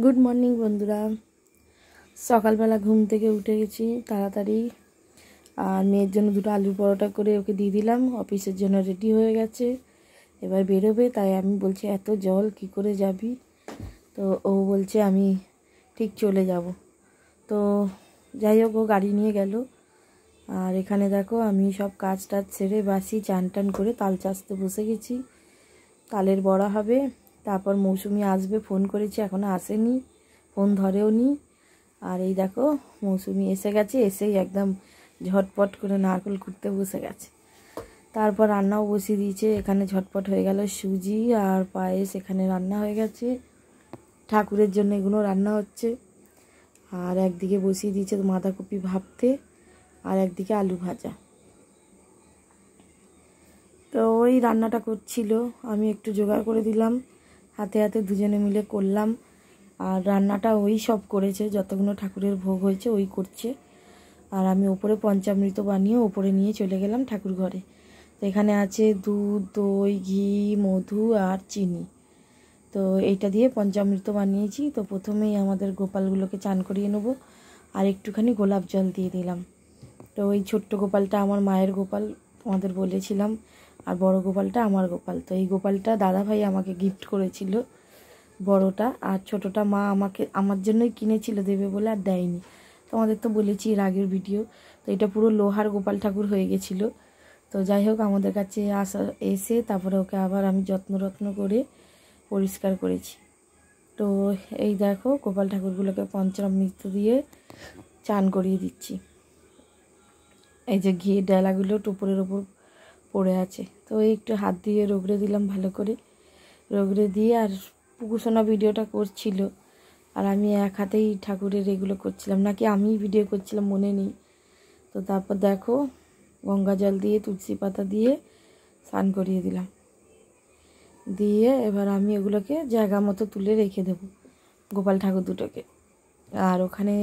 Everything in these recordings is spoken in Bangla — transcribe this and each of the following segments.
গুড মর্নিং বন্ধুরা। সকালবেলা ঘুম থেকে উঠে গেছি তাড়াতাড়ি, আর মেয়ের জন্য দুটো আলুর পরোটা করে ওকে দিয়ে দিলাম। অফিসের জন্য রেডি হয়ে গেছে, এবার বেরোবে। তাই আমি বলছি এত জল কি করে যাবি? তো ও বলছে আমি ঠিক চলে যাব। তো যাই হোক, ও গাড়ি নিয়ে গেল। আর এখানে দেখো আমি সব কাজ টাজ সেরে বাসি চান টান করে তাল চাষতে বসে গেছি। তালের বড়া হবে, তারপর মৌসুমি আসবে, ফোন করেছি এখনও আসেনি, ফোন ধরেও নি। আর এই দেখো মৌসুমি এসে গেছে, এসেই একদম ঝটপট করে নারকেল কুটতে বসে গেছে। তারপর রান্নাও বসিয়ে দিয়েছে, এখানে ঝটপট হয়ে গেল সুজি আর পায়েস, এখানে রান্না হয়ে গেছে। ঠাকুরের জন্য এগুলো রান্না হচ্ছে। আর একদিকে বসিয়ে দিয়েছে বাঁধাকপি ভাপতে, আর একদিকে আলু ভাজা। তো ওই রান্নাটা করছিল, আমি একটু জোগাড় করে দিলাম, হাতে হাতে দুজনে মিলে করলাম। আর রান্নাটা ওই সব করেছে, যতগুলো ঠাকুরের ভোগ হয়েছে ওই করছে। আর আমি ওপরে পঞ্চামৃত বানিয়ে ওপরে নিয়ে চলে গেলাম ঠাকুর ঘরে। তো এখানে আছে দুধ, দই, ঘি, মধু আর চিনি। তো এইটা দিয়ে পঞ্চামৃত বানিয়েছি। তো প্রথমেই আমাদের গোপালগুলোকে চান করিয়ে নেবো, আর একটুখানি গোলাপ জল দিয়ে দিলাম। তো ওই ছোট্ট গোপালটা আমার মায়ের গোপাল, তোমাদের বলেছিলাম, আর বড় গোপালটা আমার গোপাল। তো এই গোপালটা দাদাভাই আমাকে গিফট করেছিল, বড়টা। আর ছোটটা মা আমার জন্যই কিনেছিল দেবে বলে, আর দেয়নি। তোমাদের তো বলেছি এর আগের ভিডিও। তো এটা পুরো লোহার গোপাল ঠাকুর হয়ে গেছিলো। তো যাই হোক, আমাদের কাছে এসে তারপরে ওকে আবার আমি যত্ন করে পরিষ্কার করেছি। তো এই দেখো গোপাল ঠাকুরগুলোকে পঞ্চামৃত দিয়ে চান করিয়ে দিচ্ছি। এই যে ঘিয়ের ডালাগুলো টোপরের ওপর পড়ে আছে, তো একটু হাত দিয়ে রগড়ে দিলাম ভালো করে, রগড়ে দিয়ে। আর পুকুসোনা ভিডিওটা করছিল, আর আমি এক হাতেই ঠাকুরের এগুলো করছিলাম, নাকি আমি ভিডিও করছিলাম মনে নেই। তো তারপর দেখো গঙ্গা জল দিয়ে তুলসী পাতা দিয়ে স্নান করিয়ে দিলাম, দিয়ে এবার আমি ওগুলোকে জায়গা মতো তুলে রেখে দেবো গোপাল ঠাকুর দুটোকে। আর ওখানে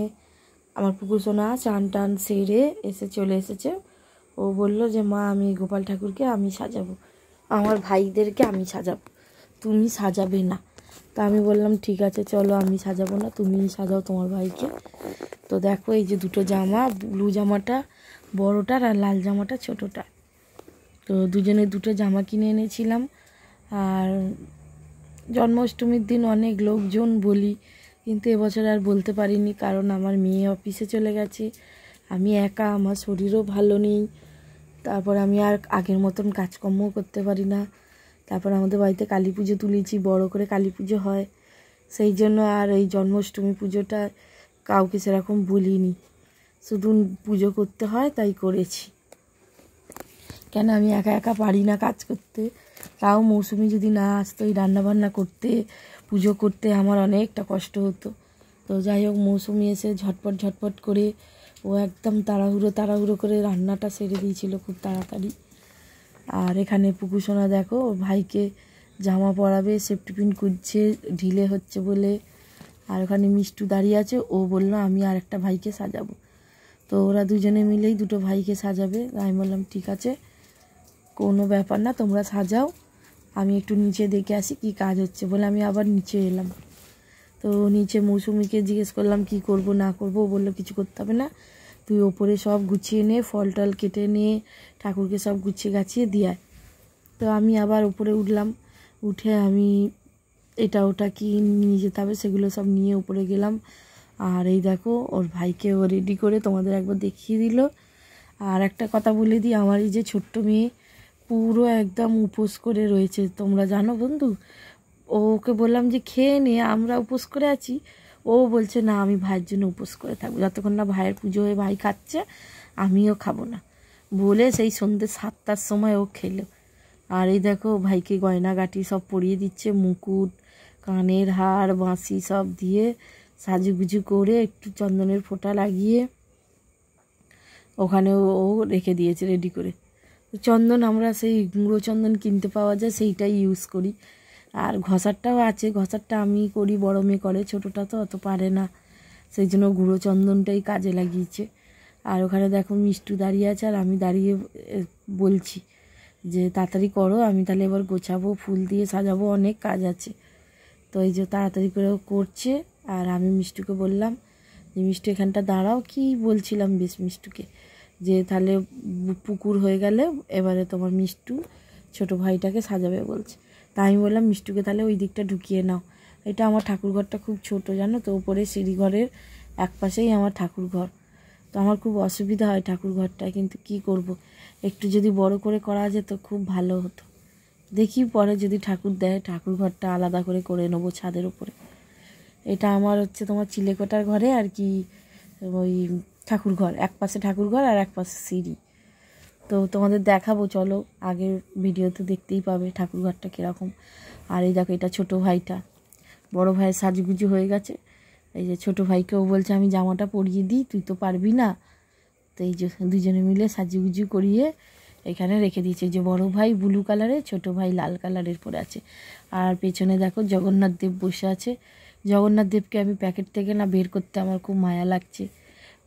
আমার পুকুসোনা চান টান সেরে চলে এসেছে। ও বলল যে মা আমি গোপাল ঠাকুরকে আমি সাজাবো, আমার ভাইদেরকে আমি সাজাবো, তুমি সাজাবে না। তা আমি বললাম ঠিক আছে চলো, আমি সাজাবো না, তুমিই সাজাও তোমার ভাইকে। তো দেখো এই যে দুটো জামা, ব্লু জামাটা বড়টার আর লাল জামাটা ছোটোটা। তো দুজনে দুটো জামা কিনে এনেছিলাম। আর জন্মাষ্টমীর দিন অনেক লোকজন বলি, কিন্তু এবছর আর বলতে পারিনি, কারণ আমার মেয়ে অফিসে চলে গেছে, আমি একা, আমার শরীরও ভালো নেই। তারপর আমি আর আগের মতন কাজকর্মও করতে পারি না। তারপর আমাদের বাড়িতে কালী পুজো তুলেছি, বড় করে কালী পুজো হয়, সেই জন্য আর এই জন্মাষ্টমী পুজোটা কাউকে সেরকম বলিনি, শুধু পুজো করতে হয় তাই করেছি। কেন আমি একা একা পারি না কাজ করতে, তাও মৌসুমি যদি না আসতো এই রান্নাবান্না করতে, পুজো করতে আমার অনেকটা কষ্ট হতো। তো যাই হোক, মৌসুমি এসে ঝটপট করে ও একদম তাড়াহুড়ো করে রান্নাটা সেরে দিয়েছিল খুব তাড়াতাড়ি। আর এখানে পুকুসোনা দেখো ওর ভাইকে জামা পরাবে, সেফটি পিন খুঁজছে, ঢিলে হচ্ছে বলে। আর ওখানে মিষ্টু দাঁড়িয়ে আছে, ও বললো আমি আর একটা ভাইকে সাজাবো। তো ওরা দুজনে মিলেই দুটো ভাইকে সাজাবে। আমি বললাম ঠিক আছে, কোনো ব্যাপার না, তোমরা সাজাও, আমি একটু নিচে দেখে আসি কি কাজ হচ্ছে বলে আমি আবার নিচে এলাম। তো নিচে মৌসুমিকে জিজ্ঞেস করলাম কি করব না করব, ও বললো কিছু করতে হবে না, তুই ওপরে সব গুছিয়ে নে, ফল টল কেটে নে, ঠাকুরকে সব গুছিয়ে গাছিয়ে দিয়ে। তো আমি আবার উপরে উঠলাম, উঠে আমি এটা ওটা কি নিয়ে যেতে হবে সেগুলো সব নিয়ে উপরে গেলাম। আর এই দেখো ওর ভাইকে ও রেডি করে তোমাদের একবার দেখিয়ে দিল। আর একটা কথা বলে দিই, আমার এই যে ছোট্ট মেয়ে পুরো একদম উপোস করে রয়েছে, তোমরা জানো বন্ধু। ওকে বললাম যে খেয়ে নে, আমরা উপোস করে আছি, ও বলছে না আমি ভাইয়ের জন্য উপোস করে থাকবো, যতক্ষণ না ভাইয়ের পুজো হয়ে ভাই খাচ্ছে আমিও খাবো না বলে সেই সন্ধ্যে 7টার সময় ও খেলো। আর এই দেখো ভাইকে গয়নাগাটি সব পরিয়ে দিচ্ছে, মুকুট, কানের হার, বাঁশি সব দিয়ে সাজুগুজু করে একটু চন্দনের ফোঁটা লাগিয়ে ওখানে ও রেখে দিয়েছে রেডি করে। চন্দন আমরা সেই গুঁড়ো চন্দন কিনতে পাওয়া যায়, সেইটাই ইউজ করি। আর ঘষারটাও আছে, ঘষারটা আমি করি, বড় মেয়ে করে, ছোটোটা তো অত পারে না, সেই জন্য গুঁড়ো চন্দনটাই কাজে লাগিয়েছে। আর ওখানে দেখো মিষ্টু দাঁড়িয়ে আছে, আর আমি দাঁড়িয়ে বলছি যে তাড়াতাড়ি করো, আমি তাহলে এবার গোছাবো, ফুল দিয়ে সাজাবো, অনেক কাজ আছে। তো এই যে তাড়াতাড়ি করে করছে, আর আমি মিষ্টুকে বললাম যে মিষ্টু এখানটা দাঁড়াও, কি বলছিলাম বেশ মিষ্টুকে, যে তাহলে পুকুর হয়ে গেলে এবারে তোমার মিষ্টু ছোটো ভাইটাকে সাজাবে বলছে। তা আমি বললাম মিষ্টুকে তাহলে ওই দিকটা ঢুকিয়ে নাও। এটা আমার ঠাকুরঘরটা খুব ছোট জানো তো, ওপরে সিঁড়িঘরের এক পাশেই আমার ঠাকুরঘর। তো আমার খুব অসুবিধা হয় ঠাকুরঘরটায়, কিন্তু কি করব, একটু যদি বড় করে করা যেত খুব ভালো হতো। দেখি পরে যদি ঠাকুর দেয় ঠাকুরঘরটা আলাদা করে নেবো ছাদের উপরে। এটা আমার হচ্ছে তোমার চিলেকোঠার ঘরে আর কি, ওই ঠাকুরঘর, এক পাশে ঠাকুরঘর আর এক পাশে সিঁড়ি। তো তোমাদের দেখাবো, চলো, আগের ভিডিওতে দেখতেই পাবে ঠাকুরঘরটা কীরকম। আর এই দেখো এটা ছোটো ভাইটা, বড় ভাইয়ের সাজুগুজু হয়ে গেছে। এই যে ছোটো ভাইকেও বলছে আমি জামাটা পরিয়ে দিই, তুই তো পারবি না। তো এই যে দুজনে মিলে সাজুগুজু করিয়ে এখানে রেখে দিয়েছে। যে বড় ভাই ব্লু কালারের, ছোটো ভাই লাল কালারের পরে আছে। আর পেছনে দেখো জগন্নাথ দেব বসে আছে। জগন্নাথ দেবকে আমি প্যাকেট থেকে না বের করতে আমার খুব মায়া লাগছে,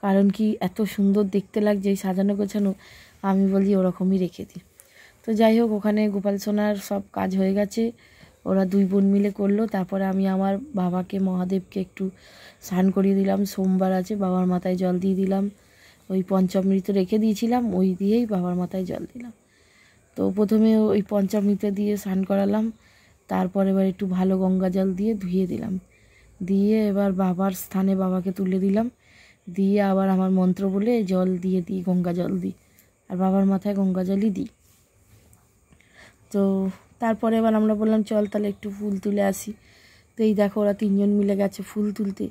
কারণ কি এত সুন্দর দেখতে লাগছে এই সাজানো গোছানো, আমি বলি ওরকমই রেখে দিই। তো যাই হোক, ওখানে গোপাল সোনার সব কাজ হয়ে গেছে, ওরা দুই বোন মিলে করলো। তারপরে আমি আমার বাবাকে, মহাদেবকে একটু স্নান করিয়ে দিলাম, সোমবার আছে, বাবার মাথায় জল দিয়ে দিলাম। ওই পঞ্চামৃত রেখে দিয়েছিলাম, ওই দিয়েই বাবার মাথায় জল দিলাম। তো প্রথমে ওই পঞ্চামৃত দিয়ে স্নান করালাম, তারপর এবার একটু ভালো গঙ্গা জল দিয়ে ধুয়ে দিলাম, দিয়ে এবার বাবার স্থানে বাবাকে তুলে দিলাম, দিয়ে আবার আমার মন্ত্র বলে জল দিয়ে দিই, গঙ্গা জল দিই, আর বাবার মাথায় গঙ্গা জলই দিই। তো তারপরে এবার আমরা বললাম চল তাহলে একটু ফুল তুলে আসি। তো এই দেখো ওরা তিনজন মিলে গেছে ফুল তুলতে,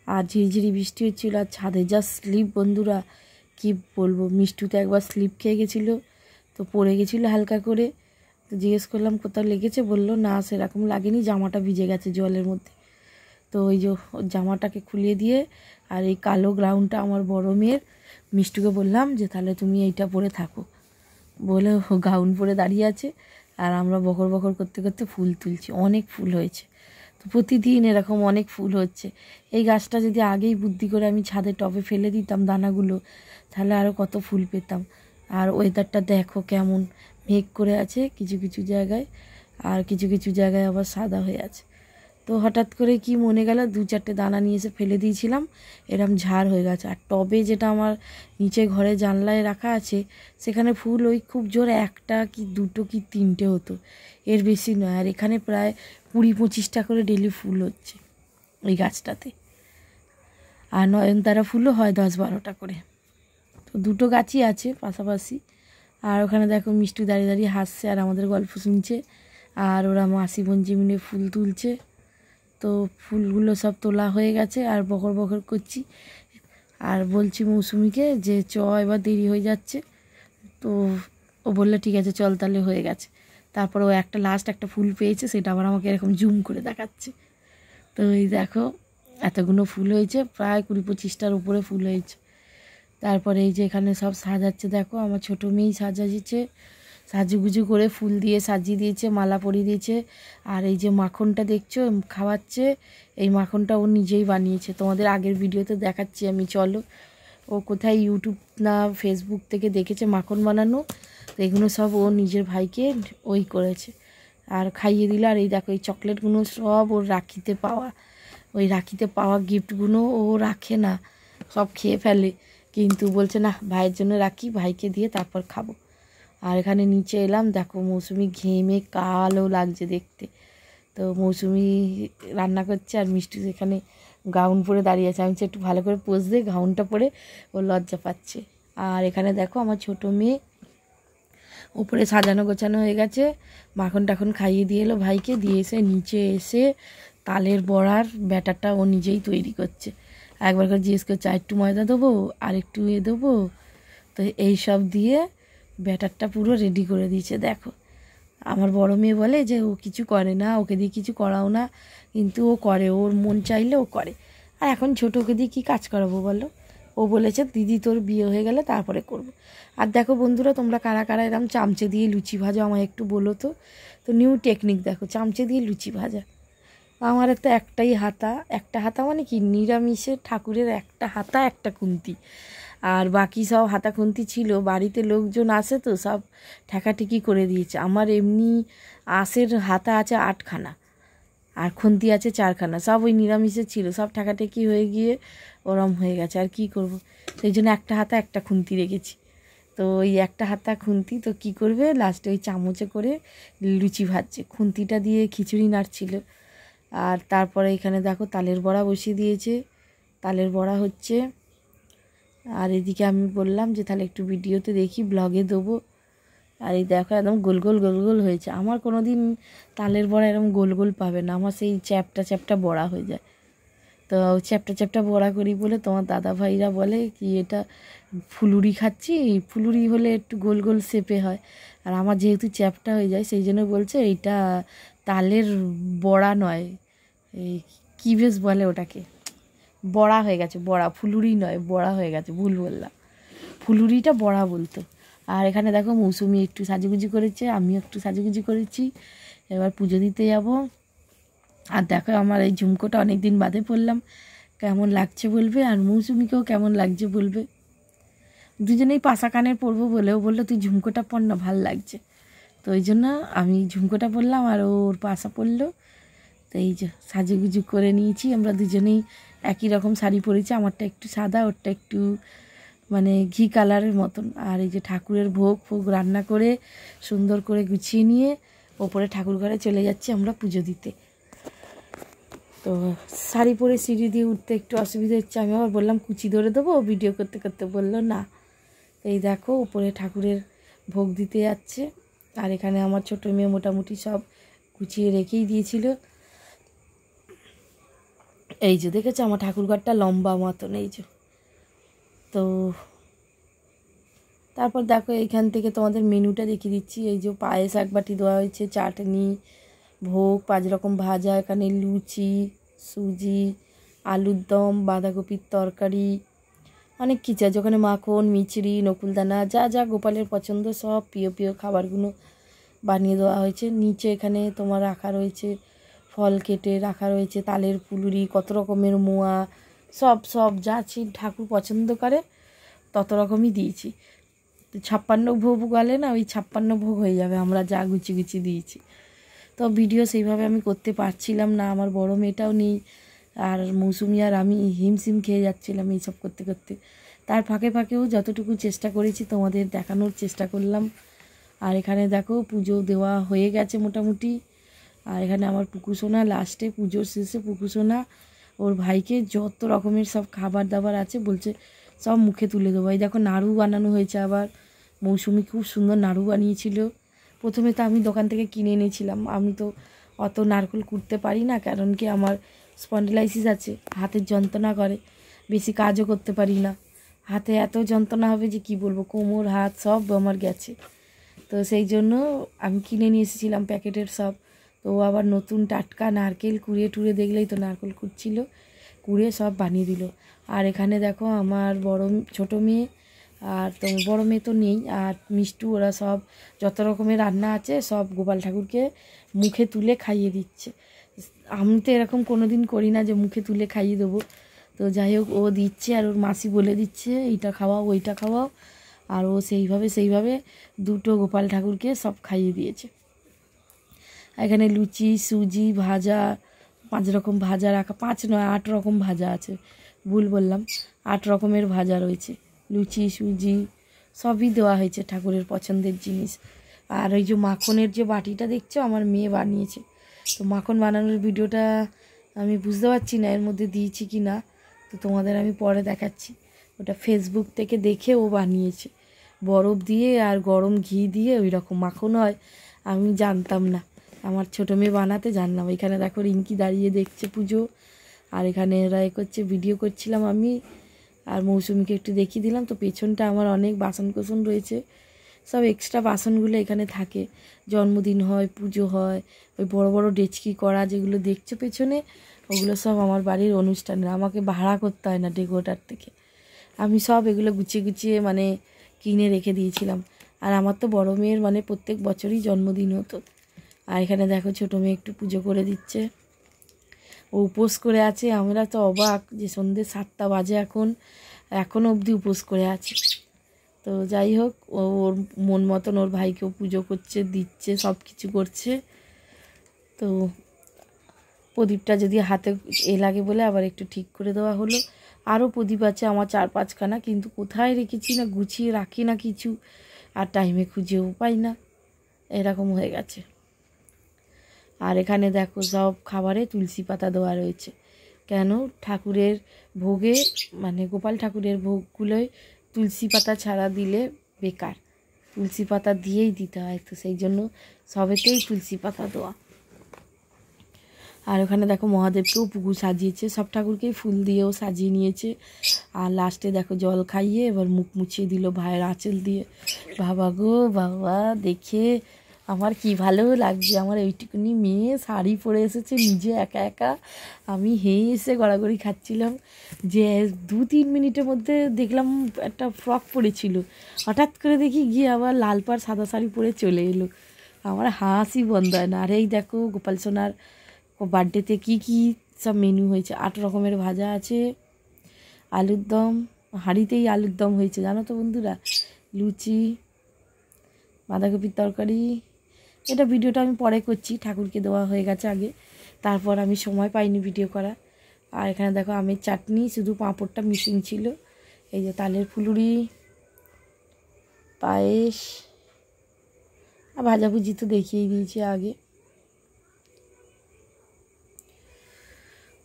আর ঝিরিঝিরি বৃষ্টি হচ্ছিল, আর ছাদে যা স্লিপ বন্ধুরা, কি বলবো। মিষ্টু তো একবার স্লিপ খেয়ে গেছিলো, তো পড়ে গেছিলো হালকা করে। তো জিজ্ঞেস করলাম কোথাও লেগেছে, বললো না সেরকম লাগেনি, জামাটা ভিজে গেছে জলের মধ্যে। তো ওই যে জামাটাকে খুলিয়ে দিয়ে, আর এই কালো গ্রাউন্ডটা আমার বড় মেয়ের, মিষ্টুকে বললাম যে তাহলে তুমি এইটা পরে থাকো, বলে ও গাউন পরে দাঁড়িয়ে আছে, আর আমরা বকর বকর করতে করতে ফুল তুলছি। অনেক ফুল হয়েছে, তো প্রতিদিন এরকম অনেক ফুল হচ্ছে। এই গাছটা যদি আগেই বুদ্ধি করে আমি ছাদে টবে ফেলে দিতাম দানাগুলো, তাহলে আরও কত ফুল পেতাম। আর ওয়েদারটা দেখো কেমন মেঘ করে আছে কিছু কিছু জায়গায়, আর কিছু কিছু জায়গায় আবার সাদা হয়ে আছে। তো হঠাৎ করে কি মনে গেল, দু চারটে দানা নিয়ে এসে ফেলে দিয়েছিলাম, এরম ঝাড় হয়ে গেছে। আর টবে যেটা আমার নিচে ঘরে জানলায় রাখা আছে, সেখানে ফুল ওই খুব জোর একটা কি দুটো কি তিনটে হতো, এর বেশি নয়। আর এখানে প্রায় 20-25টা করে ডেলি ফুল হচ্ছে ওই গাছটাতে, আর নয়নতারা ফুলও হয় 10-12টা করে। তো দুটো গাছই আছে পাশাপাশি। আর ওখানে দেখো মিষ্টি দাঁড়িয়ে দাঁড়িয়ে হাসছে আর আমাদের গল্প শুনছে, আর ওরা মাসি বোনজি মিলে ফুল তুলছে। তো ফুলগুলো সব তোলা হয়ে গেছে, আর বকর বকর করছি, আর বলছি মৌসুমিকে যে চ এবার দেরি হয়ে যাচ্ছে। তো ও বললো ঠিক আছে চল তাহলে হয়ে গেছে। তারপর ও একটা লাস্ট একটা ফুল পেয়েছে, সেটা আবার আমাকে এরকম জুম করে দেখাচ্ছে। তো এই দেখো এতগুলো ফুল হয়েছে, প্রায় 20-25টার উপরে ফুল হয়েছে। তারপরে এই যে এখানে সব সাজাচ্ছে, দেখো আমার ছোটো মেয়েই সাজিয়েছে, সাজুগুজু করে ফুল দিয়ে সাজিয়ে দিয়েছে, মালা পরিয়ে দিয়েছে। আর এই যে মাখনটা দেখছো খাওয়াচ্ছে, এই মাখনটা ও নিজেই বানিয়েছে, তোমাদের আগের ভিডিওতে দেখাচ্ছি আমি, চলো। ও কোথায় ইউটিউব না ফেসবুক থেকে দেখেছে মাখন বানানো, তো এগুলো সব ও নিজের ভাইকে ওই করেছে আর খাইয়ে দিল। আর এই দেখো এই চকলেটগুলো সব ওর রাখিতে পাওয়া, ওই রাখিতে পাওয়া গিফটগুলো ও রাখে না, সব খেয়ে ফেলে, কিন্তু বলছে না ভাইয়ের জন্য রাখি, ভাইকে দিয়ে তারপর খাবো। আর এখানে নিচে এলাম, দেখো মৌসুমি ঘেমে কালো লাগছে দেখতে। তো মৌসুমি রান্না করছে, আর মিষ্টি সেখানে গাউন পরে দাঁড়িয়ে আছে। আমি একটু ভালো করে পোজ দিয়ে গাউনটা পরে ও লজ্জা পাচ্ছে। আর এখানে দেখো আমার ছোটো মেয়ে উপরে সাজানো গোছানো হয়ে গেছে, মাখন টাখন খাইয়ে দিয়ে এলো ভাইকে, দিয়ে এসে নিচে এসে তালের বড়ার ব্যাটারটা ও নিজেই তৈরি করছে। একবার করে জিজ্ঞেস করছে আর একটু ময়দা দেবো, আর একটু দেবো, তো এই সব দিয়ে ব্যাটারটা পুরো রেডি করে দিয়েছে। দেখো আমার বড় মেয়ে বলে যে ও কিছু করে না, ওকে দিয়ে কিছু করাও না, কিন্তু ও করে, ওর মন চাইলে ও করে। আর এখন ছোটোকে দিয়ে কী কাজ করাবো বলো, ও বলেছে দিদি তোর বিয়ে হয়ে গেলে তারপরে করব। আর দেখো বন্ধুরা তোমরা কারা কারা এরকম চামচে দিয়ে লুচি ভাজা আমায় একটু বলো তো। তো নিউ টেকনিক দেখো, চামচে দিয়ে লুচি ভাজা। আমার তো একটাই হাতা, একটা হাতা মানে কি নিরামিষে ঠাকুরের একটা হাতা একটা খুন্তি, আর বাকি সব হাতা খুন্তি ছিল, বাড়িতে লোকজন আসে তো সব ঠেকাঠেকি করে দিয়েছে। আমার এমনি আঁশের হাতা আছে 8খানা, আর খুন্তি আছে 4খানা, সব ওই নিরামিষের ছিল, সব ঠেকাঠেকি হয়ে গিয়ে ওরম হয়ে গেছে। আর কি করব, সেই জন্য একটা হাতা একটা খুন্তি রেখেছি। তো ওই একটা হাতা খুন্তি তো কি করবে, লাস্টে ওই চামচে করে লুচি ভাজছে, খুন্তিটা দিয়ে খিচুড়ি নাড়ছিল। আর তারপরে এখানে দেখো তালের বড়া বসিয়ে দিয়েছে, তালের বড়া হচ্ছে। আর এদিকে আমি বললাম যে তাহলে একটু ভিডিওতে দেখি, ব্লগে দেবো। আর এই দেখো একদম গোল গোল গোল গোল হয়েছে। আমার কোনো দিন তালের বড়া এরকম গোল গোল পাবে না, আমার সেই চ্যাপটা চ্যাপটা বড়া হয়ে যায়। তো চ্যাপটা চ্যাপটা বড়া করি বলে তোমার দাদা ভাইরা বলে কি এটা ফুলুরি খাচ্ছি, ফুলুরি হলে একটু গোল গোল শেপে হয়। আর আমার যেহেতু চ্যাপটা হয়ে যায় সেই জন্য বলছে এইটা তালের বড়া নয়, এই কী বেশ বলে ওটাকে, বড়া হয়ে গেছে, বড়া, ফুলুরি নয় বড়া হয়ে গেছে, ভুল বললাম, ফুলুরিটা বড়া বলতো। আর এখানে দেখো মৌসুমি একটু সাজুগুজি করেছে, আমিও একটু সাজুগুজি করেছি, এবার পুজো দিতে যাব। আর দেখো আমার এই ঝুমকোটা অনেক দিন বাদে পরলাম, কেমন লাগছে বলবে, আর মৌসুমিকেও কেমন লাগছে বলবে। দুজনেই পাশা কানের পরবো বলেও বললো তুই ঝুমকোটা পর না, ভাল লাগছে। তো ওই জন্য আমি ঝুমকোটা পরলাম আর ওর পাশা পরলো। তো এই যে সাজুগুজু করে নিয়েছি, আমরা দুজনেই একই রকম শাড়ি পরেছি, আমারটা একটু সাদা, ওরটা একটু মানে ঘি কালারের মতন। আর এই যে ঠাকুরের ভোগ ফোগ রান্না করে সুন্দর করে গুছিয়ে নিয়ে ওপরে ঠাকুর ঘরে চলে যাচ্ছি আমরা পুজো দিতে। তো শাড়ি পরে সিঁড়ি দিয়ে উঠতে একটু অসুবিধা হচ্ছে, আমি আবার বললাম কুচি ধরে দেবো, ভিডিও করতে করতে বললো না। এই দেখো উপরে ঠাকুরের ভোগ দিতে যাচ্ছে। আর এখানে আমার ছোটো মেয়ে মোটামুটি সব গুছিয়ে রেখেই দিয়েছিল। এই যে দেখেছো আমার ঠাকুরঘরটা লম্বা মতন, এই যে। তো তারপর দেখো এইখান থেকে তোমাদের মেনুটা দেখিয়ে দিচ্ছি। এই যে পায়েস এক বাটি দেওয়া হয়েছে, চাটনি, ভোগ, 5 রকম ভাজা, এখানে লুচি, সুজি, আলুর দম, বাঁধাকপির তরকারি, অনেক কিছু আছে। ওখানে মাখন, মিচড়ি, নকুলদানা, যা যা গোপালের পছন্দ সব প্রিয় প্রিয় খাবারগুলো বানিয়ে দেওয়া হয়েছে। নিচে এখানে তোমার রাখা রয়েছে ফল কেটে রাখা রয়েছে, তালের ফুলুরি, কত রকমের মোয়া, সব সব যা ঠাকুর পছন্দ করে তত রকমই দিয়েছি। তো 56 ভোগ গেলে না ওই 56 ভোগ হয়ে যাবে আমরা যা গুছি গুছি দিয়েছি। তো ভিডিও সেইভাবে আমি করতে পারছিলাম না, আমার বড় মেয়েটাও নেই, আর মৌসুমি আর আমি হিমশিম খেয়ে যাচ্ছিলাম এইসব করতে করতে। তার ফাঁকে ফাঁকেও যতটুকু চেষ্টা করেছি তোমাদের দেখানোর চেষ্টা করলাম। আর এখানে দেখো পুজো দেওয়া হয়ে গেছে মোটামুটি। আর এখানে আমার পুকুসোনা লাস্টে পুজোর শেষে পুকুসোনা ওর ভাইকে যত রকমের সব খাবার দাবার আছে বলছে সব মুখে তুলে দেবো। এই দেখো নাড়ু বানানো হয়েছে, আবার মৌসুমি খুব সুন্দর নাড়ু বানিয়েছিল। প্রথমে তো আমি দোকান থেকে কিনে এনেছিলাম, আমি তো অত নারকেল কুটতে পারি না, কারণ কি আমার স্পন্ডিলাইসিস আছে, হাতের যন্ত্রণা করে, বেশি কাজও করতে পারি না, হাতে এত যন্ত্রণা হবে যে কি বলবো, কোমর হাত সব আমার গেছে। তো সেই জন্য আমি কিনে নিয়ে এসেছিলাম প্যাকেটের সব। তো আবার নতুন টাটকা নারকেল কুড়িয়ে টুড়ে দেখলেই তো নারকেল কুড়ছিল, কুড়ে সব বানিয়ে দিল। আর এখানে দেখো আমার ছোটো মেয়ে আর তো বড় মেয়ে তো নেই, আর মিষ্টু ওরা সব যত রকমের রান্না আছে সব গোপাল ঠাকুরকে মুখে তুলে খাইয়ে দিচ্ছে। আমি তো এরকম কোনো দিন করি না যে মুখে তুলে খাইয়ে দেবো। তো যাই হোক ও দিচ্ছে, আর ওর মাসি বলে দিচ্ছে এইটা খাওয়াও ওইটা খাওয়াও, আর ও সেইভাবে দুটো গোপাল ঠাকুরকে সব খাইয়ে দিয়েছে। এখানে লুচি, সুজি, ভাজা, 5 রকম ভাজা রাখা, 5 নয় 8 রকম ভাজা আছে, ভুল বললাম, 8 রকমের ভাজা রয়েছে, লুচি সুজি সবই দেওয়া হয়েছে ঠাকুরের পছন্দের জিনিস। আর ওই যে মাখনের যে বাটিটা দেখছো আমার মেয়ে বানিয়েছে। তো মাখন বানানোর ভিডিওটা আমি বুঝতে পারছি না এর মধ্যে দিয়েছি কি না, তো তোমাদের আমি পরে দেখাচ্ছি। ওটা ফেসবুক থেকে দেখে ও বানিয়েছে, বরফ দিয়ে আর গরম ঘি দিয়ে ওই রকম মাখন হয়, আমি জানতাম না, আমার ছোটো মেয়ে বানাতে জানলাম। এখানে দেখো রিঙ্কি দাঁড়িয়ে দেখছে পুজো, আর এখানে এরা করছে, ভিডিও করছিলাম আমি, আর মৌসুমিকে একটু দেখিয়ে দিলাম। তো পেছনটা আমার অনেক বাসন কোসন রয়েছে, সব এক্সট্রা বাসনগুলো এখানে থাকে, জন্মদিন হয়, পুজো হয়, ওই বড় বড় ডেচকি করা যেগুলো দেখছো পেছনে, ওগুলো সব আমার বাড়ির অনুষ্ঠানে, আমাকে ভাড়া করতে হয় না ডেকোরেটার থেকে, আমি সব এগুলো গুছিয়ে গুছিয়ে মানে কিনে রেখে দিয়েছিলাম। আর আমার তো বড় মেয়ের মানে প্রত্যেক বছরই জন্মদিন হতো। আর এখানে দেখো ছোটো মেয়ে একটু পুজো করে দিচ্ছে, ও উপোস করে আছে, আমরা তো অবাক যে সন্ধ্যে 7টা বাজে এখনও অবধি উপোস করে আছে। তো যাই হোক ওর মন মতন ওর ভাইকেও পুজো করছে, দিচ্ছে, সব কিছু করছে। তো প্রদীপটা যদি হাতে লাগে বলে আবার একটু ঠিক করে দেওয়া হলো। আরও প্রদীপ আছে আমার 4-5খানা, কিন্তু কোথায় রেখেছি না, গুছিয়ে রাখি না কিছু, আর টাইমে খুঁজেও পাই না, এরকম হয়ে গেছে। আর এখানে দেখো সব খাবারে তুলসী পাতা দেওয়া রয়েছে। কেন? ঠাকুরের ভোগে, মানে গোপাল ঠাকুরের ভোগগুলোয় তুলসী পাতা ছাড়া দিলে বেকার, তুলসী পাতা দিয়েই দিতে হয়, তো সেই জন্য সবেতেই তুলসী পাতা দেওয়া। আর ওখানে দেখো মহাদেবকেও পুকুর সাজিয়েছে, সব ঠাকুরকেই ফুল দিয়েও সাজিয়ে নিয়েছে। আর লাস্টে দেখো জল খাইয়ে এবার মুখ মুছিয়ে দিল ভাইয়ের আঁচল দিয়ে। বাবা গো বাবা, দেখে আমার কি ভালো লাগছে। আমার ওইটুকুনি মেয়ে শাড়ি পরে এসেছে নিজে একা একা, আমি এসে গড়াগড়ি খাচ্ছিলাম যে 2-3 মিনিটের মধ্যে দেখলাম একটা ফ্রক পরেছিল, হঠাৎ করে দেখি গিয়ে আবার লাল পাড় সাদা শাড়ি পরে চলে এলো। আমার হাসি বন্ধ হয় না। আর এই দেখো গোপাল সোনার বার্থডেতে কী কী সব মেনু হয়েছে। 8 রকমের ভাজা আছে, আলুর দম, হাঁড়িতেই আলুর দম হয়েছে জানো তো বন্ধুরা, লুচি, বাঁধাকপির তরকারি। এটা ভিডিওটা আমি পরে করছি, ঠাকুরকে দেওয়া হয়ে গেছে আগে, তারপর আমি সময় পাইনি ভিডিও করা। আর এখানে দেখো আমের চাটনি, শুধু পাঁপড়টা মিসিং ছিল। এই যে তালের ফুলুরি, পায়েস, আর ভাজাভুজি তো দেখিয়েই দিয়েছি আগে।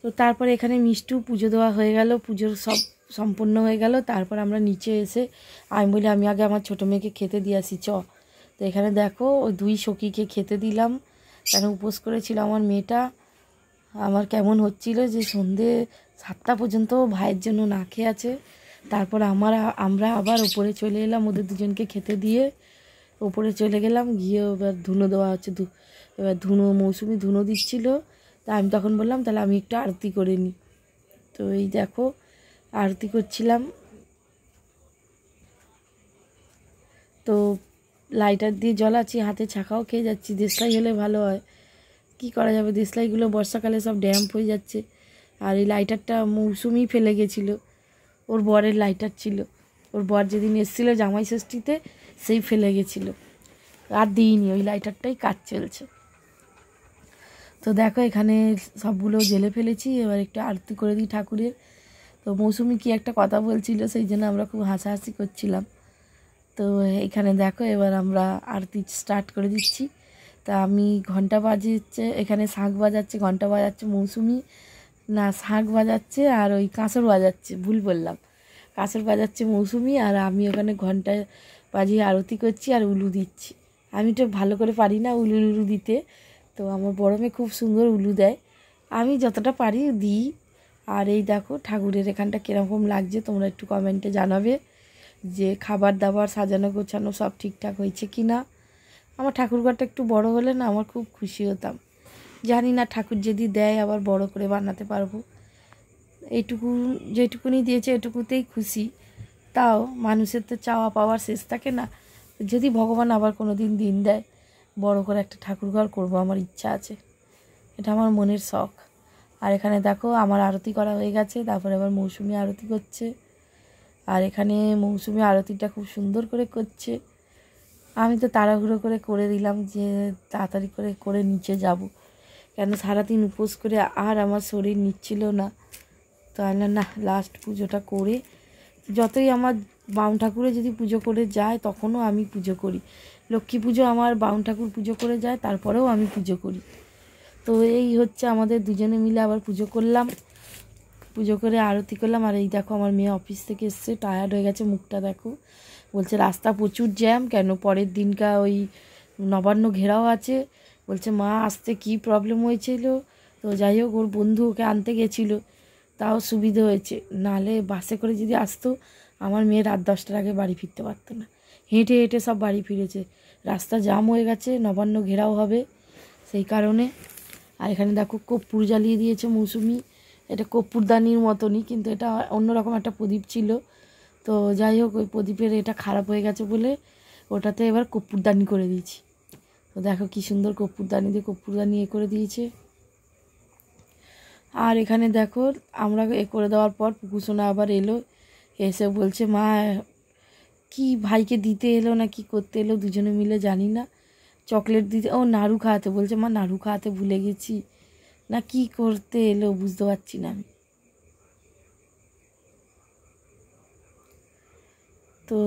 তো তারপরে এখানে মিষ্টিও পুজো দেওয়া হয়ে গেল, পুজোর সব সম্পন্ন হয়ে গেল। তারপর আমরা নিচে এসে আমি বলি আমি আগে আমার ছোটো মেয়েকে খেতে দিয়ে আসি চ। তো এখানে দেখো ওই 2 সখীকে খেতে দিলাম, কেন উপোস করেছিল আমার মেয়েটা। আমার কেমন হচ্ছিল যে সন্ধে 7টা পর্যন্ত ভাইয়ের জন্য না খেয়ে আছে। তারপর আমরা আবার উপরে চলে এলাম, ওদের দুজনকে খেতে দিয়ে উপরে চলে গেলাম, গিয়ে এবার ধুনো দেওয়া হচ্ছে। এবার ধুনো, মৌসুমি ধুনো দিচ্ছিল, তা আমি তখন বললাম তাহলে আমি একটু আরতি করে নিই। তো এই দেখো আরতি করছিলাম। তো লাইটার দিয়ে জ্বলাচ্ছি, হাতে ছাকাও খেয়ে যাচ্ছি। দেশলাই হলে ভালো হয়, কি করা যাবে, দেশলাইগুলো বর্ষাকালে সব ড্যাম্প হয়ে যাচ্ছে। আর এই লাইটারটা মৌসুমি ফেলে গেছিলো, ওর বরের লাইটার ছিল, ওর বর যেদিন এসেছিলো জামাই ষষ্ঠীতে সেই ফেলে গেছিলো, আর দিইনি, ওই লাইটারটাই কাজ চলছে। তো দেখো এখানে সবগুলো জেলে ফেলেছি, এবার একটু আরতি করে দিই ঠাকুরের। তো মৌসুমি কি একটা কথা বলছিল, সেই জন্য আমরা খুব হাসাহাসি করছিলাম। তো এখানে দেখো এবার আমরা আরতি স্টার্ট করে দিচ্ছি। তা আমি ঘন্টা বাজাচ্ছে, এখানে শাঁখ বাজাচ্ছে, ঘন্টা বাজাচ্ছে মৌসুমি, না শাঁখ বাজাচ্ছে আর ওই কাঁসর বাজাচ্ছে, ভুল বললাম, কাঁসর বাজাচ্ছে মৌসুমি, আর আমি ওখানে ঘন্টা বাজিয়ে আরতি করছি আর উলু দিচ্ছি। আমি তো ভালো করে পারি না উলু দিতে, তো আমার বড় মেয়ে খুব সুন্দর উলু দেয়, আমি যতটা পারি দিই। আর এই দেখো ঠাকুরের এখানটা কীরকম লাগছে তোমরা একটু কমেন্টে জানাবে, যে খাবার দাবার সাজানো গোছানো সব ঠিকঠাক হয়েছে কি না। আমার ঠাকুরঘরটা একটু বড় হলে না আমার খুব খুশি হতাম। জানি না ঠাকুর যদি দেয় আবার বড় করে বানাতে পারবো। এইটুকু যেটুকুনি দিয়েছে এটুকুতেই খুশি। তাও মানুষের তো চাওয়া পাওয়ার শেষ থাকে না, যদি ভগবান আবার কোনো দিন দেয় বড় করে একটা ঠাকুরঘর করব, আমার ইচ্ছা আছে, এটা আমার মনের শখ। আর এখানে দেখো আমার আরতি করা হয়ে গেছে, তারপরে আবার মৌসুমি আরতি করছে। আর এখানে মৌসুমি আরতিটা খুব সুন্দর করে করছে। আমি তো তাড়াহুড়ো করে দিলাম যে তাড়াতাড়ি করে নিচে যাব, কেন সারাদিন উপোস করে আর আমার শরীর নিচ্ছিল না। তো আমি না লাস্ট পুজোটা করে, যতই আমার বাউন ঠাকুরে যদি পুজো করে যায় তখনও আমি পুজো করি, লক্ষ্মী পুজো আমার বাউন ঠাকুর পুজো করে যায় তারপরেও আমি পুজো করি। তো এই হচ্ছে আমাদের দুজনে মিলে আবার পুজো করলাম, পুজো করে আরতি করলাম। আর এই দেখো আমার মেয়ে অফিস থেকে এসছে, টায়ার্ড হয়ে গেছে, মুখটা দেখো, বলছে রাস্তা প্রচুর জ্যাম, কেন পরের দিনকা ওই নবান্ন ঘেরাও আছে, বলছে মা আসতে কি প্রবলেম হয়েছিল। তো যাই হোক ওর বন্ধু ওকে আনতে গেছিলো, তাও সুবিধে হয়েছে, নাহলে বাসে করে যদি আসতো আমার মেয়ে রাত 10টার আগে বাড়ি ফিরতে পারতো না। হেঁটে হেঁটে সব বাড়ি ফিরেছে, রাস্তা জাম হয়ে গেছে, নবান্ন ঘেরাও হবে সেই কারণে। আর এখানে দেখো কর্পূর জ্বালিয়ে দিয়েছে মৌসুমি, এটা কর্পূরদানির মতনই, কিন্তু এটা অন্যরকম একটা প্রদীপ ছিল। তো যাই হোক ওই প্রদীপের এটা খারাপ হয়ে গেছে বলে ওটাতে এবার কর্পূরদানি করে দিয়েছি। তো দেখো কী সুন্দর কর্পূরদানি দিয়ে কর্পূরদানি করে দিয়েছে। আর এখানে দেখো আমরা করে দেওয়ার পর পুকুসোনা আবার এলো, এসে বলছে মা কি ভাইকে দিতে এলো না কি করতে এলো দুজনে মিলে জানি না, চকলেট দিতে, ও নাড়ু খাওয়াতে বলছে, মা নাড়ু খাওয়াতে ভুলে গেছি। না কি করতে এলো বুঝতে পারছি না আমি। তো